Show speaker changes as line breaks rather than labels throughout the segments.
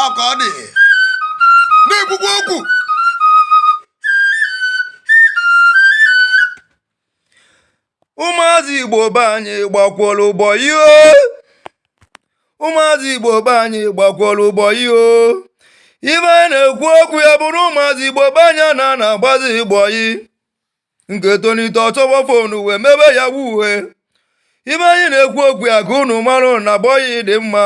Ọkọdị na-ekwukwa okwu ụmụazị Igbo be anyị gbakwọrọ ụgbọ ihe ụmụazị Igbo be anyị gbakwọrọ ụgbọ ihe ibe anyị na-ekwu okwu ya bụrụ ụmụazị Igbo be anyị na-agbazi Igbo yi nke tonite ọchọgbọ fonu wee mebe ya uwe ibe anyị na-ekwu okwu ya ka unu marụ na bọyị dị mma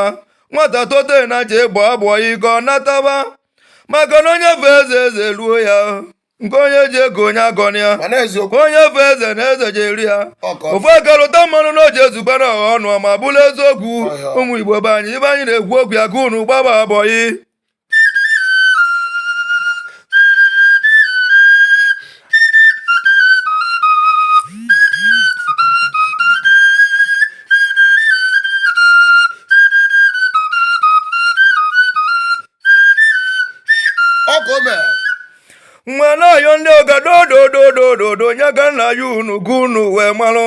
nwata tote na je bụ abụọyị ka ọ nataba maka na onye fe eze ruo ya nke onye ji ego onye agọna ya onye fe eze na eze ji eri ya ofu akarụta mmanụ na oji ezubere ọha ọnụ ma bụrụ eziokwu ụmụ Igbo be anyị ibe anyị na-ekwu okwu ya ka unu gbaba abọyị nwere ọyọ ndị ọga dododododo nye ka nna ya unu gụ unu wee marụ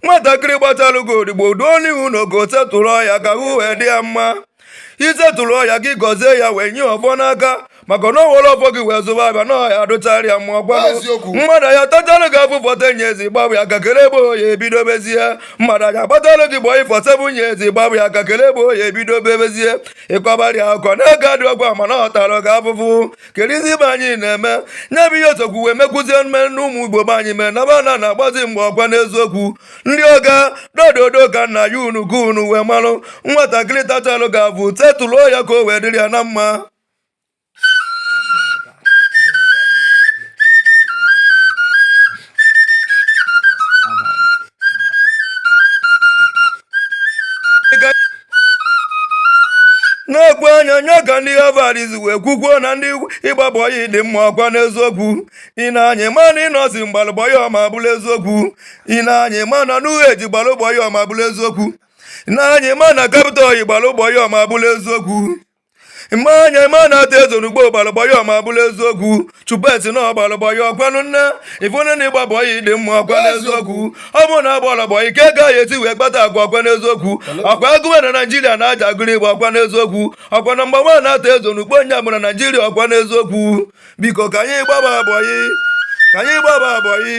nwatakịrị gbatalụ gị odigbo duo n'ihu na ogo setụrụ ọya ka hụ wee dị ya mma isetụrụ ọya gị gọzie ya wee nye ọfọ n'aka maka na owere ọfọ gị wee zụba abịa na ọya dụcharịa mmụọ gwanụ mmadụ ya tachalụ gị afụ fọta nye ezi gbabụ ya ka kele ebe oya ebido bezie mmadụ ya gbatalụ gị gbọọ ifọtebụ nye ezi gbabụ ya ka kele ebe oya ebido bebezie ịkọbarị akọ na-ege adị ọgwa ma na ọtara gị afụfụ kerizi ibe anyị na-eme nye bụ ihe otokwu wee mekwuzie mme n'ụmụ Igbo be anyị mee na bana na-agbazi mgbe ọkwa n'eziokwu ndị ọga dododo ka nna ya unu gụ unu wee marụ nwatakịrị tachalụ gị afụ tetụlụ ya ka o wee dịrị ya na mma na-ekwu anya nya ka ndị havariz wee kwukwuo na ndị ịgbabọyị dị mma ọkwa n'eziokwu ị na-anya mana ịnọzi mgbalụbọyị ọma bụrụ eziokwu ị na-anya mana n'ughe eji gbalụbọyị ọma bụrụ eziokwu ị na-anya mana kapịta oyi gbalụbọyị ọma bụrụ eziokwu mmanya ma na-ata ezo n'ugbo gbalụbọyị ọma bụrụ eziokwu chupeti na ọgbalụbọyị ọkwanụ nne ifune na ịgbabọyị dị mma ọkwa n'eziokwu ọ bụ na agbalụbọyị ka gaghị eti wee kpata agwa ọkwa n'eziokwu ọkwa agụwe na Naijiria na-aja agụrụ Igbo ọkwa n'eziokwu ọkwa na mgbanwe na-ata ezo n'ugbo nya bụ na Naijiria ọkwa n'eziokwu biko ka anyị gbaba abọyị ka anyị gbaba abọyị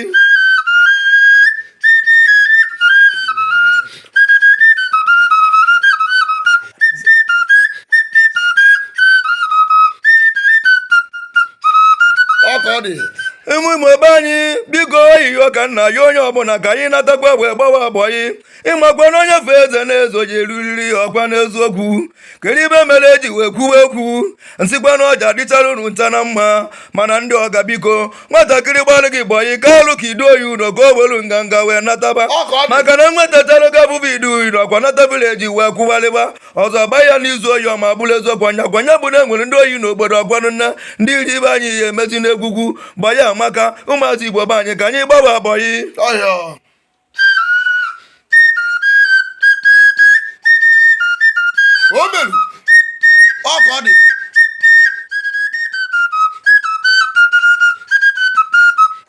ụmụ Igbo ebe anyị biko oyiyo ka nna ya onye ọbụla ka anyị natakwa wee gbawa abọyị ịmakwa na onye fe eze na-ezo ji eruriri ọkwa n'eziokwu kedu ibe mere eji wee kwuwe okwu nsịkwa na ọja dịchara unu nta na mma mana ndị ọga biko nwatakịrị gbalị gị bọyị ka alụ ka idu oyi unu ka o welu nganga wee nataba maka na nwetachalụ ga abụbụ idu oyi ọkwa nata vileji wee kwụgharịba ọzọ gba ya n'izu oyi ọma bụrụ eziokwu anya bụ na enwere ndị oyi n'obodo ọkwanụ nna ndị iri ibe anyị ya emezi n'egwugwu gbanye amaka ụmụazị Igbo be anyị ka anyị gbawa abọyị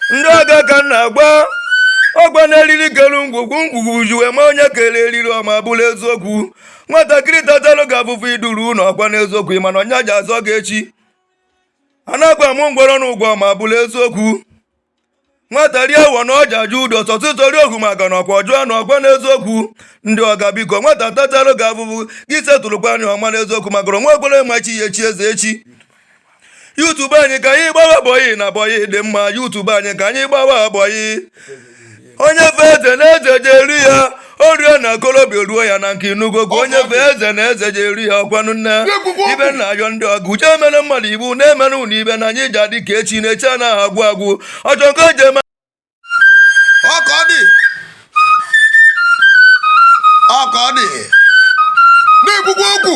ndị ọga ka nna agwa ọgba na-eriri kelu ngwugwu ju eme onye kere eriri ọma bụrụ eziokwu nwatakịrị tachalụ ga afụfụ iduru ụlọ ọkwa n'eziokwu mana ọnya ji azọ gị echi a na-agba mụ mgbọrọ na ụgwọ ma bụrụ eziokwu nwata rie awọ na ọja ju ụdọ sọtụtori ogu maka na ọkwa ọjụọ na ọkwa n'eziokwu ndị ọga biko nwata tachalụ ga afụfụ gị setụrụkwa anya ọma n'eziokwu maka onwe okwere machi ya echi eze echi YouTube anyị ka anyị gbawa abọyị na abọyị dị mma YouTube anyị ka anyị gbawa abọyị onye fe eze na eze je eri ya o rie na kolobia ruo ya na nke inugogo onye fe eze na eze je eri ya ọkwanụ nne ibe nna ayọ ndị ọgụ uche emere mmadụ ibu na-emere unu ibe na anyị ji adị ka echi na-eche anaghị agwụ agwụ ọchọ nke je eme ọkọ dị na-ekwukwa okwu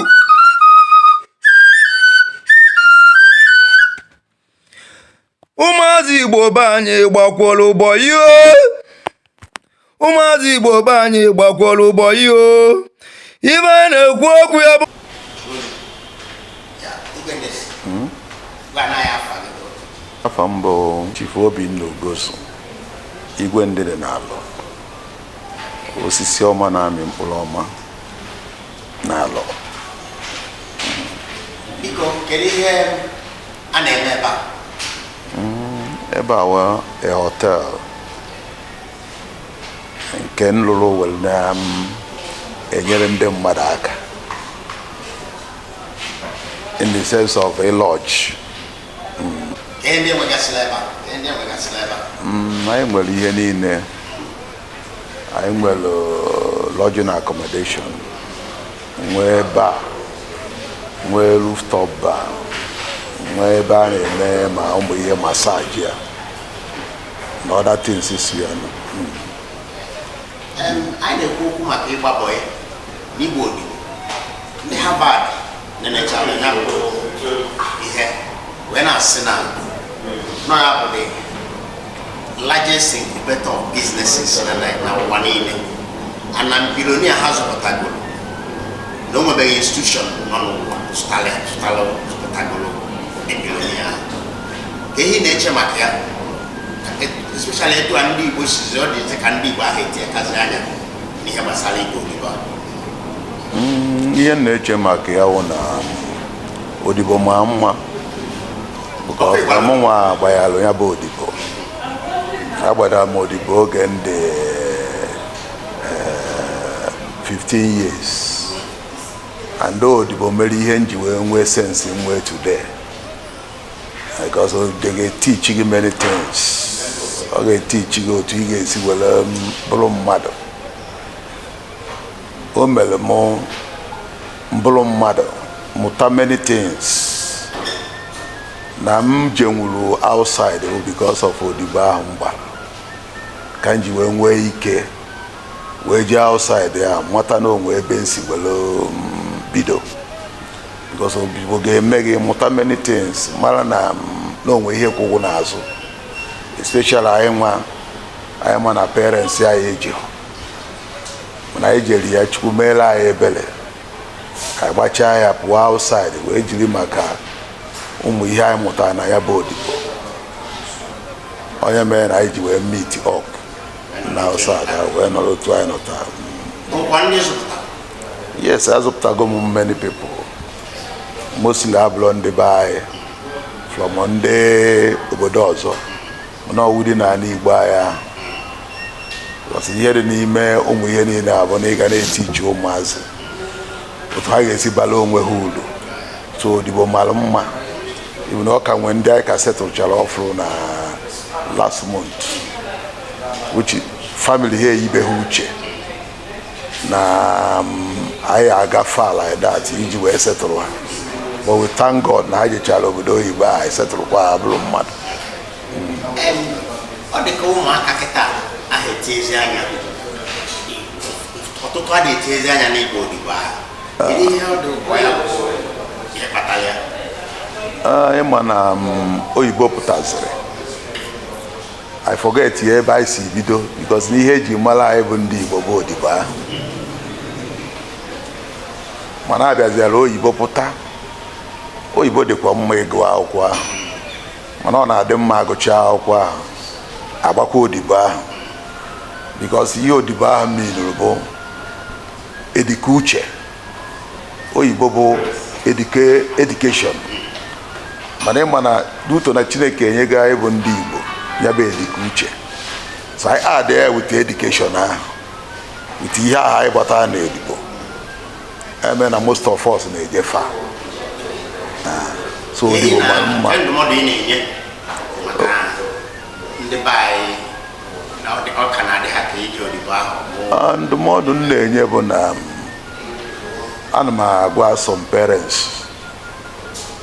ụmụazị Igbo be anyị gbakwọrọ ụgbọ ihe ụmụazị Igbo be anyị gbakwọrọ ụgbọ ihe ibe anyị na-ekwu okwu ya bụ
afọ mbụ Chief Obinna Ugozu Igwe Ndede na-alụ osisi ọma na-amị mkpụrụ ọma n'alọ.
Biko, kedu ihe a na-eme ebe a?
Ebe a wee a hotel nke nlụrụ wel na-enyere ndị mmadụ aka in the sense of a lodge.
Anyị
nwere ihe niile. Anyị nwere lodging accommodation, nwee bar, nwee rooftop bar, nwee ebe a na-eme ma ụmụ ihe massage ya na other things isi ya.
Anyị na-ekwu okwu maka ịgba bọyị n'Igbo Odibo. Ndị Harvard na-enechara ya bụ ihe wee na-asị na ya bụ the largest incubator of businesses na ụwa niile. Na billionaire ha zụpụtagoro na o nwebeghị institution nọ n'ụwa zụpụtagoro ndị billionaire ha. Ka ihe na-eche maka ya, especially etu a ndị Igbo sizi ọ dị ka ndị Igbo ahụ etinyekazi anya n'ihe gbasara Igbo Odibo.
Ihe na-eche maka ya wụ na Odibo maa mma ọmụnwa gbanyalụ ya bụ Odibo. Agbadara m Odibo oge ndị 15 years, and Odibo mere ihe nji wee nwee sense nwee today because they ga-teach you many things. Ọ ga-teach gị otu ị ga-esi were bụrụ mmadụ. O mere m bụrụ mmadụ mụta many things na m jenwuru outside because of Odibo ahụ mgba ka m ji wee nwee ike wee jee outside ya mata na onwe ebe nsi were bido because Odibo ga-eme gị mụta many things mara na onwe ihe kwụgwụ n'azụ, especially anyị ma na parents anyị eji mana anyị jere ya Chukwu meere anyị ebere ka gbachaa ya pụọ outside wee jiri maka ụmụ ihe anyị mụtara na ya bụ Odibo. Onye mere na anyị ji wee meet up na outside wee nọrọ otu anyị nọta. Yes, azụpụtago m many people, mostly abụrụ ndị be anyị from ndị obodo ọzọ mana ọwụ dị n'ala Igbo anya. Ihe dị n'ime ụmụ ihe niile abụ na ị ga na-etichi ụmụazị otu ha ga-esi bala onwe ha uru. So Odibo mara mma, even ọ ka nwee ndị anyị ka setụlchara ọfụrụ na last month, which family ha eyibe ha uche na anyị agafe like that iji wee setụrụ ha. But we thank God na ha jechara obodo oyibo anyị setụrụkwa ha bụrụ mmadụ.
Ọ dị ka ụmụaka kịta ahụ etiezi anya, ọtụtụ a na-etiezi anya n'Igbo Odibo ahụ. Kedu ihe ọ dị ụgwọ ya bụ ihe kpatara ya?
Ịma na oyibo pụtaziri, I forget ya ebe anyị si bido because n'ihe eji mara anyị bụ ndị Igbo bụ Odibo ahụ. Mana abịaziara oyibo pụta, oyibo dịkwa mma ịgụ akwụkwọ ahụ mana ọ na-adị mma agụcha akwụkwọ ahụ agbakwa Odibo ahụ because ihe Odibo ahụ minuru bụ edike uche. Oyibo bụ education, mana ịma na duto na Chineke enyego anyị bụ ndị Igbo ya bụ edike uche. So I add there with education ahụ with ihe ahụ anyị gbata na Odibo. Eme na most of us na-eje fa. So Odibo mara mma.
Ndụmọdụ ị na-enye maka ndị be anyị na ọ ka na-adị ha ka iji Odibo ahụ?
Ndụmọdụ m na-enye bụ na ana m agwa some parents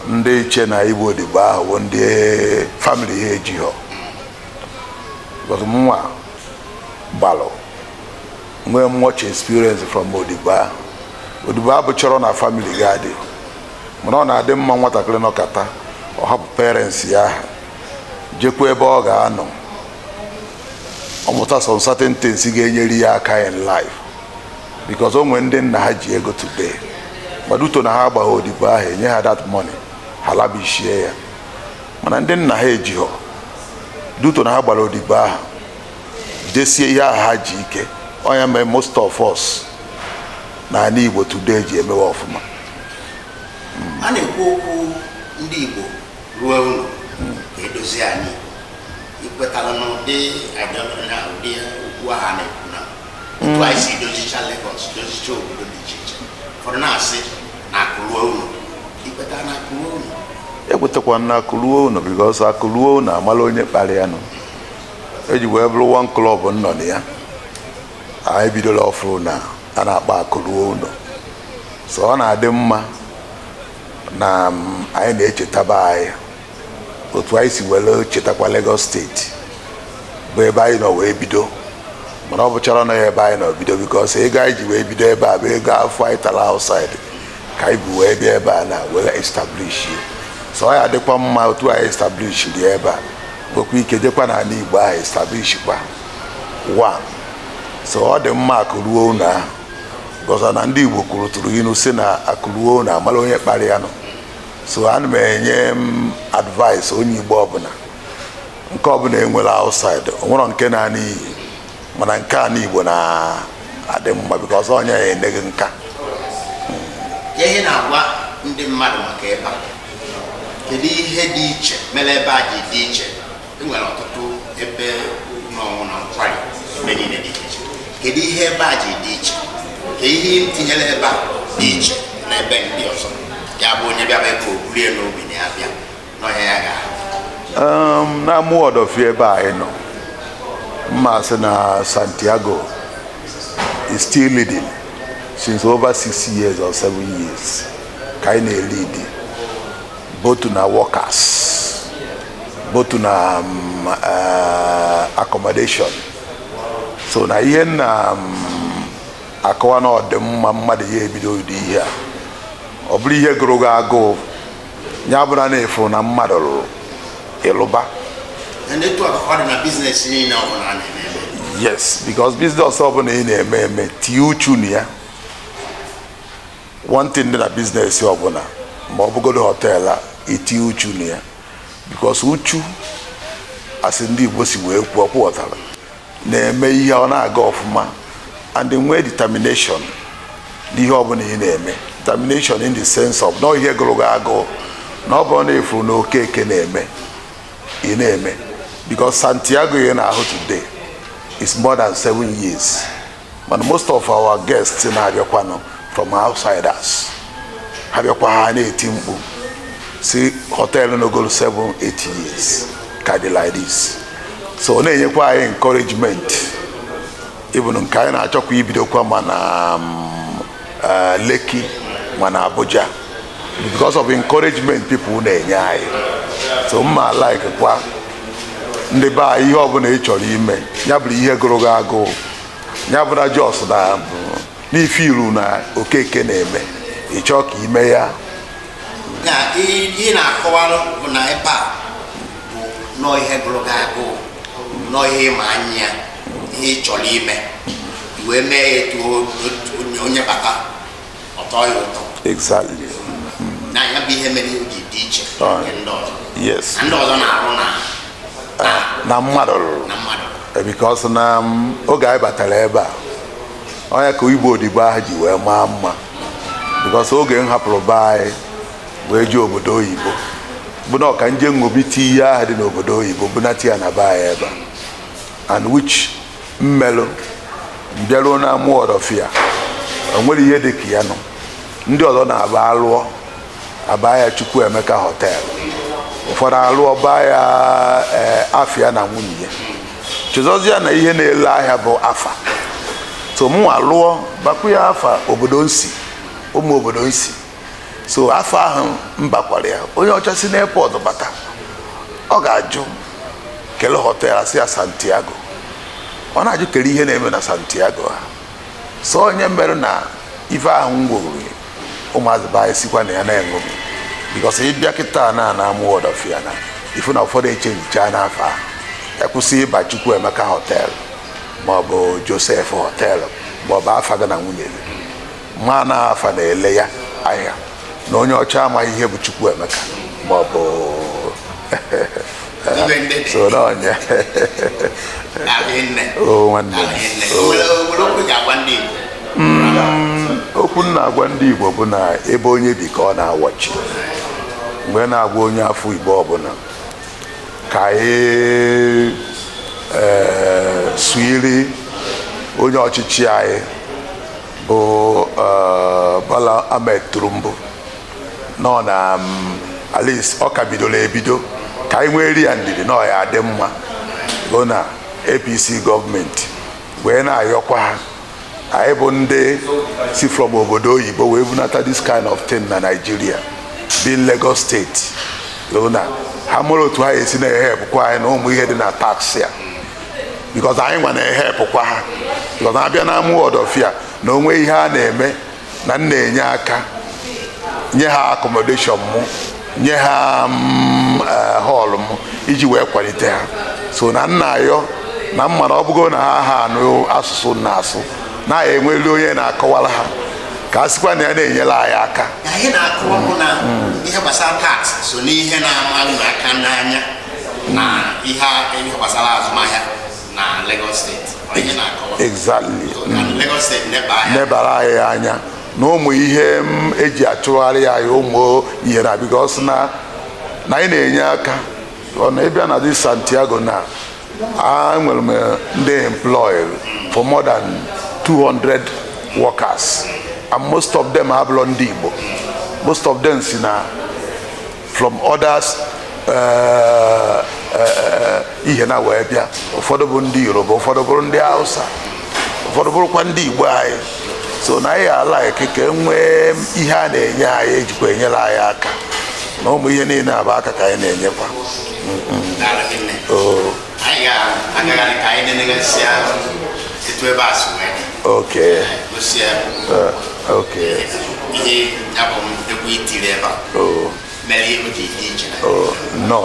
ndị iche na Igbo Odibo ahụ bụ ndị family ha eji ha. Because mwa gbalụ nwee much experience from Odibo ahụ. Odibo ahụ chọrọ na family ga-adị mana ọ na-adị mma nwatakịrị nọkata ọ hapụ parents ya jekwa ebe ọ ga-anọ ọmụta some certain things ga-enyere ya aka in life because o nwee ndị nna ha ji ego today maduto na ha agbagha Odibo ahụ enye ha that money ha labishie ya mana ndị nna ha ejighọ duto na ha gbara Odibo ahụ desie ihe ahụ ha ji ike. Onye mee most of us na ndị Igbo today ji emewe ọfụma.
A na-ekwu okwu ndị Igbo ruo ụlọ edozi anyị ikwetara n'ụdị na ụdị okwu ahụ na-ekwu na otu anyị si dozicha Lagos dozicha obodo dị iche iche ụfọdụ na-asị na akụruo ụlọ ikwetara na akụruo ụlọ
ekwetakwa na akụruo ụlọ because akụruo ụlọ amala onye kpara ya nọ eji wee bụrụ one club nọ na ya anyị bidola ọfụrụ na a na-akpa akụruo ụlọ so ọ na-adị mma na anyị na-echetaba anyị otu anyị si were chetakwa Lagos steeti bụ ebe anyị nọ wee bido mana ọ bụchara na ebe anyị nọ bido because ego anyị ji wee bido ebe a bụ ego afọ anyị tara outside ka anyị bụ wee bịa ebe a na were establish so ọ ya adịkwa mma otu anyị establish dị ebe a nwekwa ike jekwa na ala Igbo ahụ establish kwa one so ọ dị mma akụruo ụlọ ahụ gọza na ndị Igbo kwuru tụrụ inu si na akụruo ụlọ amala onye kpara ya nọ so ana m enye advice onye Igbo ọbụla nke ọbụla enwere outside onwere nke na-ana iyi mana nke a n'Igbo na-adị mma because onye ya enyeghị nka.
ihe na-agwa ndị mmadụ maka ebe a kedu ihe dị iche mere ebe a ji dị iche enwere ọtụtụ ebe n'ọnwụ na nkwari ebe niile dị iche kedu ihe ebe a ji dị iche ka ihe tinyere ebe a dị iche na ebe ndị ọzọ ya bụ onye bịaba ebe obulie n'obi na ya bịa n'ọhịa ya ga
na mụ ọdọfie ebe anyị nọ mma sị na Santiago is still leading since over 6 years or 7 years ka anyị na-elidi both na workers both na accommodation so na ihe na akọwa na ọdịmma mmadụ ya ebido ụdị ihe a ọ bụrụ ihe gụrụ gị agụụ ya bụrụ na efu na mmadụ rụrụ ịlụba. Yes, because business ọbụla ị na-eme eme tie uchu na ya one thing dị na business ọbụla ma ọ bụgodo hotel a itie uchu na ya because uchu asị ndị Igbo si wee kwuo kwụọtara na-eme ihe ọ na-aga ọfụma and nwee determination n'ihe ọbụla ị na-eme determination in the sense of na ihe gụrụ gị agụụ na ọ bụrụ na efu na okeke na-eme ị na-eme because Santiago ị na-ahụ today is more than 7 years but most of our guests na-abịakwanụ from outsiders ha bịakwa ha na-eti mkpu si hotel n'ogolo 7-8 years ka dị like this so na-enyekwa anyị encouragement even nke anyị na-achọkwa ibidokwa mana Lekki mana Abuja because of encouragement people na-enye anyị so mma like kwa ndị be anyị ihe ọbụla ị chọrọ ime ya bụrụ ihe gụrụ gị agụụ ya bụrụ jos na n'ife iru na okeke na-eme ị chọọ ka ime ya
ihe na-akọwara bụ na ebe a bụ nọọ ihe gụrụ gị agụụ nọọ ihe ịma anya ihe ị chọrọ ime wee mee ya etu onye bata ọtọ ya ụtọ.
Exactly.
na ya bụ ihe mere o ji dị iche nke ndị ọzọ.
Yes.
Ndị ọzọ na-arụ
na mmadụ rụrụ because na oge anyị batara ebe a onye ka Igbo odibo ahụ ji wee maa mma because oge m hapụrụ be anyị wee ji obodo oyibo bụ na ọka nje ṅụbite ihe ahụ dị n'obodo oyibo bụ nati ya na be anyị ebe and which mmelụ mbịaruo na amụ ọdọfịa o nwere ihe dị ka ya nọ ndị ọzọ na-aba alụọ aba ya Chukwuemeka hotel ụfọdụ alụọ baa ya afịa na nwunye ya chezọzie na ihe na-ele ahịa bụ afa so mụ alụọ bakwu ya afa obodo nsi ụmụ obodo nsi so afa ahụ mbakwara ya onye ọcha si n'airport bata ọ ga-ajụ kele hotel asị ya Santiago ọ na-ajụ kele ihe na-eme na Santiago ha so onye mere na ife ahụ ngwuru ụmụazị ba esikwa na ya na-enweghi because ịbịa kịta na-amụ ọdọfịa na ifu na ụfọdụ echenjicha n'afọ ahụ ekwụsị ịba Chukwuemeka hotel maọbụ Joseph hotel maọbụ afa gị na nwunye gị ma na afa na-ele ya ahịa na onye ọcha amaghị ihe bụ Chukwuemeka maọbụ so na onye okwu na-agwa ndị Igbo bụ na ebe onye bi ka ọ na-awachi. Mgbe na-agwa onye afọ Igbo ọbụla ka anyị suiri onye ọchịchị anyị bụ Bala Ahmed Tinubu nọ na at least ọ ka bidoro ebido ka anyị nwee eri ya ndidi na ọ ya adị mma bụ na APC gọọmenti wee na-ayọkwa ha anyị bụ ndị si from obodo oyibo wee bunata this kind of thing na Nigeria being Lagos State bụ na ha mụrụ otu ha esi na-ehepụkwa anyị na ụmụ ihe dị na tax ya because anyị nwa na-ehepụkwa ha because na-abịa na amụ ọdọfịa na onwe ihe a na-eme na na-enye aka nye ha accommodation mụ nye ha hall mụ iji wee kwalite ha so na nna ayọ na mmadụ ọ bụgo na ha anụ asụsụ na-asụ na enwelu onye na-akọwara ha ka a sịkwa na ya na-enyela anyị aka
anyị na-akọwa bụ na ihe gbasara tax so n'ihe na-ama aka n'anya na ihe gbasara azụmahịa na Lagos State onye na-akọwa
exactly
Lagos State
nebara anyị anya na ụmụ ihe eji achụgharị anyị ụmụ ihe na because na anyị na-enye aka ọ na ịbịa na DE-SANTIAGO na enwere m ndị employed for more than 200 workers and most of them abụrụ ndị Igbo most of them si na from others ihe na wee bịa ụfọdụ bụ ndị Yoruba ụfọdụ bụrụ ndị Hausa ụfọdụ bụrụkwa ndị Igbo anyị so na anyị ala ekeke nwee ihe a na-enye anyị ejikwa enyere anyị aka na ụmụ ihe niile abụ aka ka anyị na-enyekwa okay okay no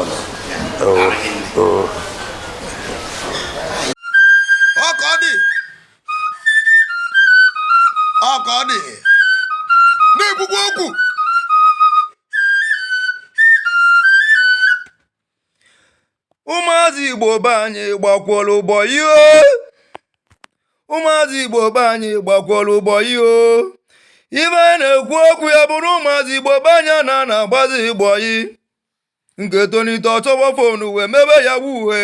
ọ dị na-ekwukwa okwu ụmụazị Igbo be anyị gbakwọrọ ụgbọ ihe ụmụazị Igbo be anyị gbakwọrọ ụgbọ ihe ibe anyị na-ekwu okwu ya bụrụ ụmụazị Igbo be anyị na-agbazi Igbo yi nke tonite ọchọgbọ fonu wee mebe ya wuwe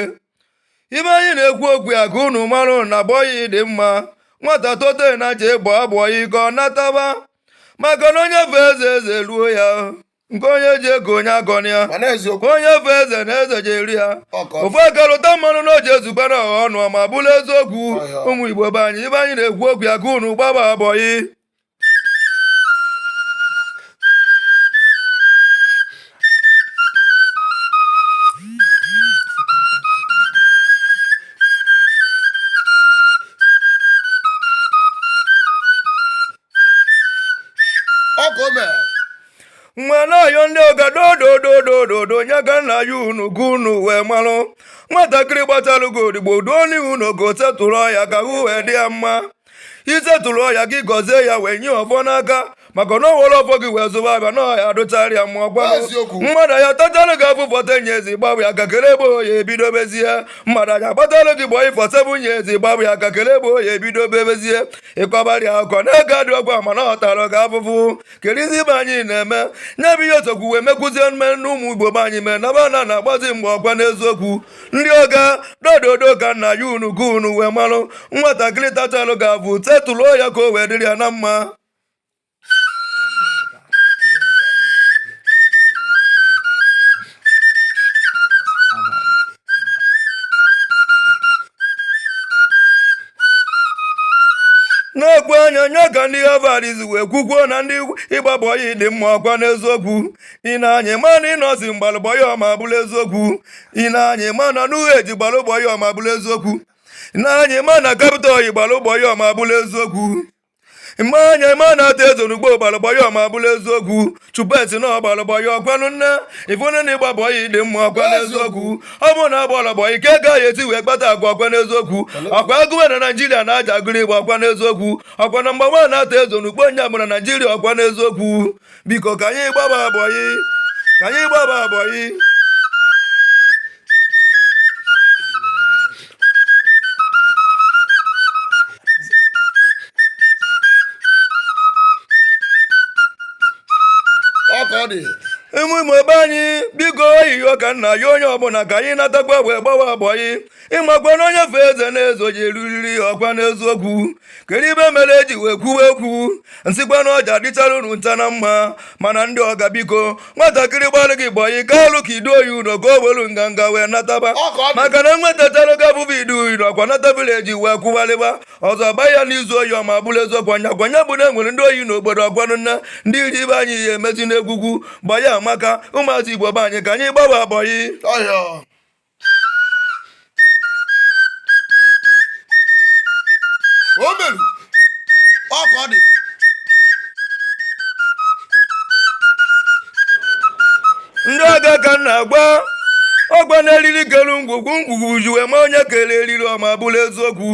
ibe anyị na-ekwu okwu ya ka unu marụ na bọyị dị mma nwata tote na je bụ abụọyị ka ọ nataba maka na onye fe eze ruo ya nke onye ji ego onye agọna ya onye fe eze na eze ji eri ya ofu akarụta mmanụ na o ji ezubere ọha ọnụ ma bụrụ eziokwu ụmụ Igbo be anyị ibe anyị na-ekwu okwu ya ka unu gbaba abọyị nwa na-ayọ ndị ọga dodododododo nye ka nna ya unu ga unu wee marụ nwatakịrị gbatalụ gị odigbo duo n'ihu na ogo setụrụ ọya ka hụ wee dị ya mma isetụrụ ọya gị gọzie ya wee nye ọfọ n'aka maka na owere ọfọ gị wee zụba abịa na ọya dụchara ya mmụọ gwanụ mmadụ ya tatalụ gị afụ fọta nye ezi gbabụ ya ka kele ebe oya ebido bezie mmadụ ya gbatalụ gị gbọ ifọsebụ nye ezi gbabụ ya ka kele ebe oya ebido bebezie ịkọbarị akọ na-ege adị ọgwa mana ọ tara gị afụfụ kerizi ibe anyị na-eme nye bụ ihe otokwu wee mekwuzie mme na ụmụ Igbo be anyị mee na bana na-agbazi mgbe ọgwa n'eziokwu ndị ọga dododo ka nna ya unu ga unu wee marụ nwatakịrị tachalụ ga-abụ tetụlụo ya ka o wee dịrị ya na mma na-ekwu anya nya ka ndị Havariz wee kwukwuo na ndị ịgbabọyị dị mma ọkwa n'eziokwu ị na-anya mana ịnọzi mgbalụbọyị ọma bụrụ eziokwu ị na-anya mana n'uhe eji gbalụbọyị ọma bụrụ eziokwu ị na-anya mana kapịta oyi gbalụbọyị ọma bụrụ eziokwu mgbe anya ma na-ata ezo n'ugbo gbalụbọyị ọma bụrụ eziokwu chupeti na ọgbalụbọyị ọkwanụ nne ifunu na ịgbabọyị dị mma ọkwa n'eziokwu ọ bụ na agbalụbọyị ka gaghị eti wee kpata agwa ọkwa n'eziokwu ọkwa agụwe na Naijiria na-aja agụrụ Igbo ọkwa n'eziokwu ọkwa na mgbe nwa na-ata ezo n'ugbo onye bụ na Naijiria ọkwa n'eziokwu biko ka anyị gbaba abọyị
ka ọ dị.
ụmụ ebe anyị biko oyiyo ka nna ya onye ọbụla ka anyị natakwa wee gbawa agbọghị ịmakwa na onye fe eze na-ezo ji eruriri ọkwa n'eziokwu kedu ibe mere eji wee kwuwe ekwu nsịkwa na ọja dịchara unu nta na mma mana ndị ọga biko nwatakịrị gbalị gị gbọyị ka alụ ka idu oyi ụlọ ka o welu nganga wee nataba maka na nwetachara ga abụbụ idu oyi ọkwa nata vileji wee kwụgbalịba ọzọ gba ya n'izu oyi ọma bụrụ eziokwu anya bụ na enwere ndị oyi n'obodo ọgwanụ nna ndị iri ibe anyị ihe emezi n'egwugwu gbaya amaka ụmụazị Igbo be anyị ka anyị gbawa agbọghị
o meru ọ ka ọ dị.
ndị ọga ka m na-agba ọgba na-eriri kelu ngwugwu juwe ma onye kele eriri ọma bụrụ eziokwu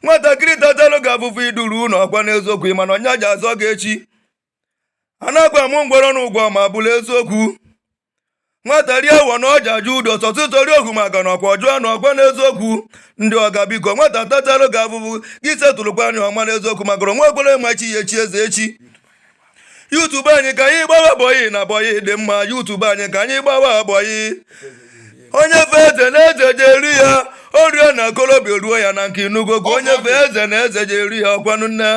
nwatakịrị tatalụ ga-afụfụ iduru ụlọ ọkwa n'eziokwu mana ọnya ji azọ ga echi a na-agba mụ ngwọrọ n'ụgwọ ma bụrụ eziokwu nwata rie ewo na ọja ju udo sọtụtori ogu maka na ọkwa ọjụọ na ọkwa n'eziokwu ndị ọga biko nwata tatalụ ga-afụfụ gị setụrụkwa anya ọma n'eziokwu maka onwe ekwere machi ya echi eze echi YouTube anyị ka anyị gbawa bọyị na bọyị dị mma YouTube anyị ka anyị gbawa bọyị onye fe eze na eze je eri ya o rie na kolobia ruo ya na nke inugo ka onye fe eze na eze je eri ya ọkwanụ nne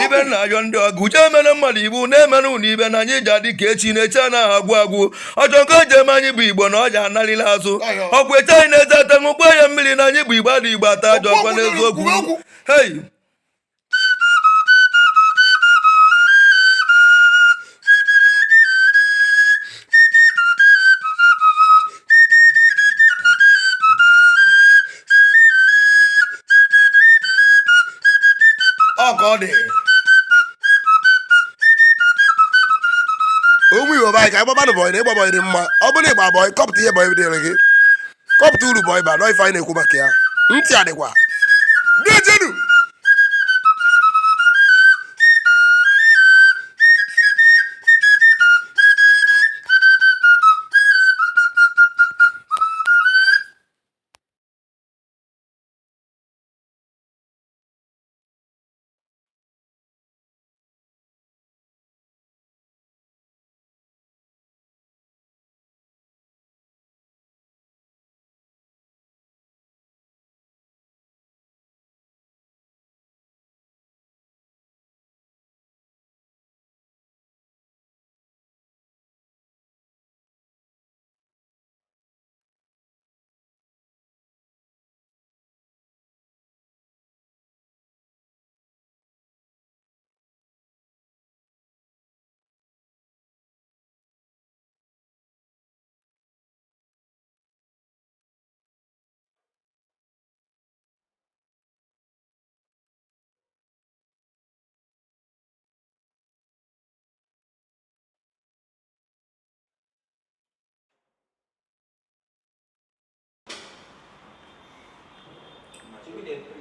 ibe nna ayọ ndị ọgụ uche emere mmadụ ibu na-emere ụlọ ibe na anyị ji adị ka echi na-eche anaghị agwụ agwụ ọchọ nke o ji eme anyị bụ Igbo na ọja analila azụ ọkwa eche anyị na-eze ata ṅụkwa ya mmiri na anyị bụ Igbo adị Igbo ata ajọ ọkwa n'eziokwu hei
ọ ka ọ dị. ụmụ Igbo be anyị ka anyị gbabanụ bọyị na ịgba bọyị dị mma. ọ bụrụ na ịgba bọyị kọpụta ihe bọyị dịrị gị kọpụta uru bọyị ba nọ ife anyị na-ekwu maka ya ntị adịkwa dejenu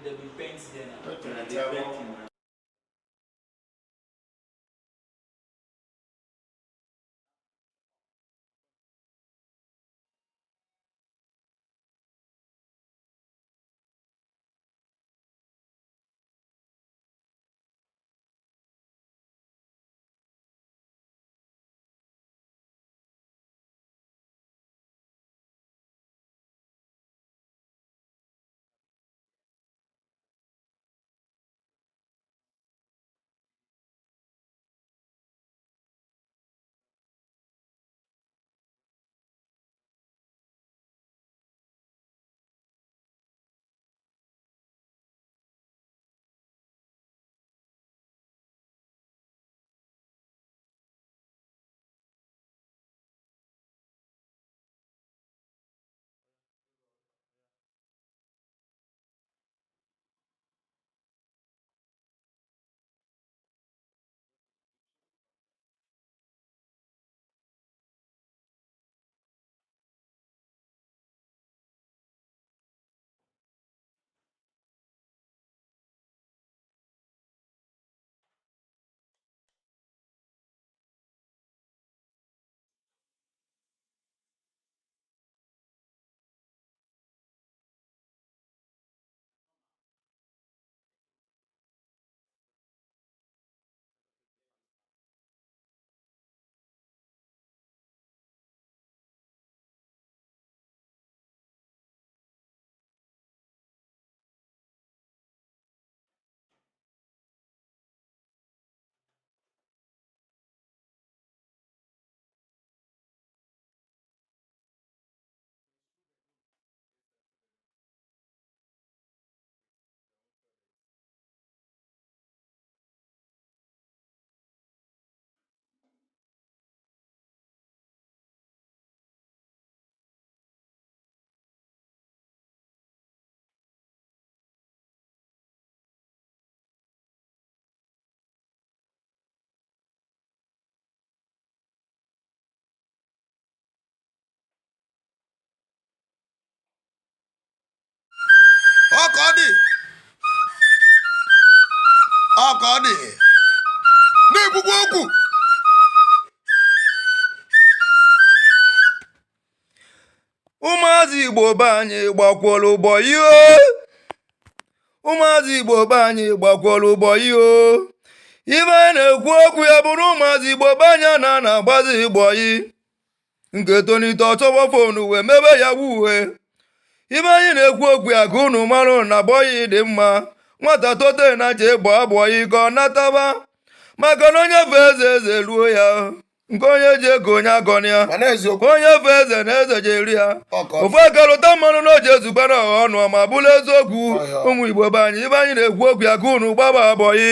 They be paints there now.
ọkọdị na-ekwukwa okwu
ụmụazị Igbo be anyị gbakwọrọ ụbọ ihe ụmụazị Igbo be anyị gbakwọrọ ụbọ ihe ibe anyị na-ekwu okwu ya bụrụ ụmụazị Igbo be anyị na-agbazi Igbo yi nke tonite ọchọgbọ fonu wee mebe ya wuwe ibe anyị na-ekwu okwu ya ka unu marụ na bọyị dị mma nwata tote na je bụ abọyị ka ọ nataba maka na onye fe eze ruo ya nke onye ji ego onye agọnị ya onye fe eze na eze ji eri ya ofu akarụta mmanụ na oji ezubere ọha ọnụ ma bụrụ eziokwu ụmụ Igbo be anyị ibe anyị na-ekwu okwu ya ka unu gbaba abọyị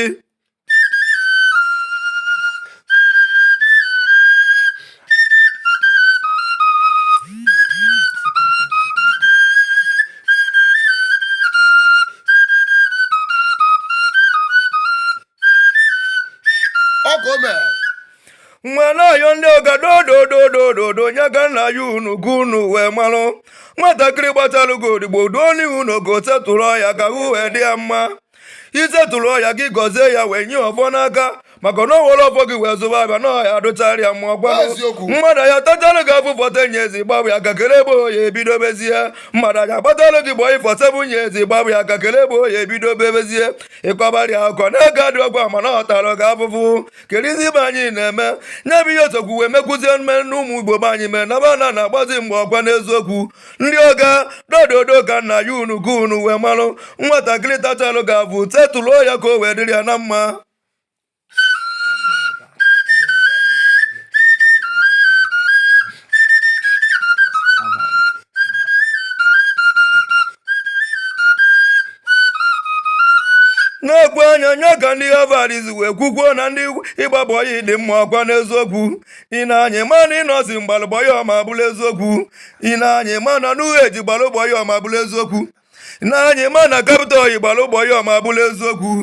nwa na-ayọ ndị ọga dodododododo nye ka nna ya unu gụ unu wee malụ nwatakịrị gbatalụ gị odigbo duo n'ihu na ogo setụrụ ọya ka hụ wee dị ya mma isetụrụ ọya gị gọzie ya wee nye ọfọ n'aka maka na owere ọfọ gị wee zụba abịa na ọya adụcharịa mma ọgwanụ mmadụ ya tachalụ gị afụ fọta nye ezi gbabụ ya ka kele ebe oya ebido bezie mmadụ ya agbatalụ gị gbọ ịfọtebụ nye ezi gbabụ ya ka kele ebe oya ebido bebezie ịkọbarị akọ na-ege adị ọgwa ma na ọtalụ gị afụfụ kerizi ibe anyị na-eme nye bụ ihe otokwu wee mekwuzie mme na ụmụ Igbo be anyị mee na bana na-agbazi mgbe ọkwa n'eziokwu ndị ọga dododo ka nna ya unu gụ unu wee malụ nwatakịrị tachalụ gị afụ tetụlụo ya ka o wee dịrị ya na mma na-ekwe anya nye ka ndị Harvard wee kwukwuo na ndị ịgbabọyị dị mma ọkwa n'eziokwu ị na-anya mana ịnọzi mgbalụbọyị ọma bụrụ eziokwu ị na-anya mana n'uhe eji gbalụbọyị ọma bụrụ eziokwu ị na-anya mana kapịtọl gbalụbọyị ọma bụrụ eziokwu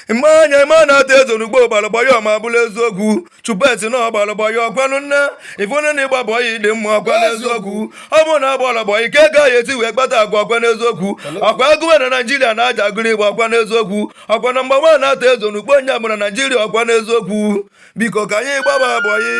mmanya ma na-ata ezo n'ugbo gbalụbọyị ọma bụrụ eziokwu chupeti na ọgbalụbọyị ọkwanụ nne ifune na ịgbabọyị dị mma ọkwa n'eziokwu ọ bụrụ na agbalụbọyị ka gaghị eti wee kpata agwa ọkwa n'eziokwu ọkwa agụwe na Naijiria na-aja agụrụ Igbo ọkwa n'eziokwu ọkwa na mgbanwe na-ata ezo n'ugbo onye abụ na Naijiria ọkwa n'eziokwu biko ka anyị gbaba abọyị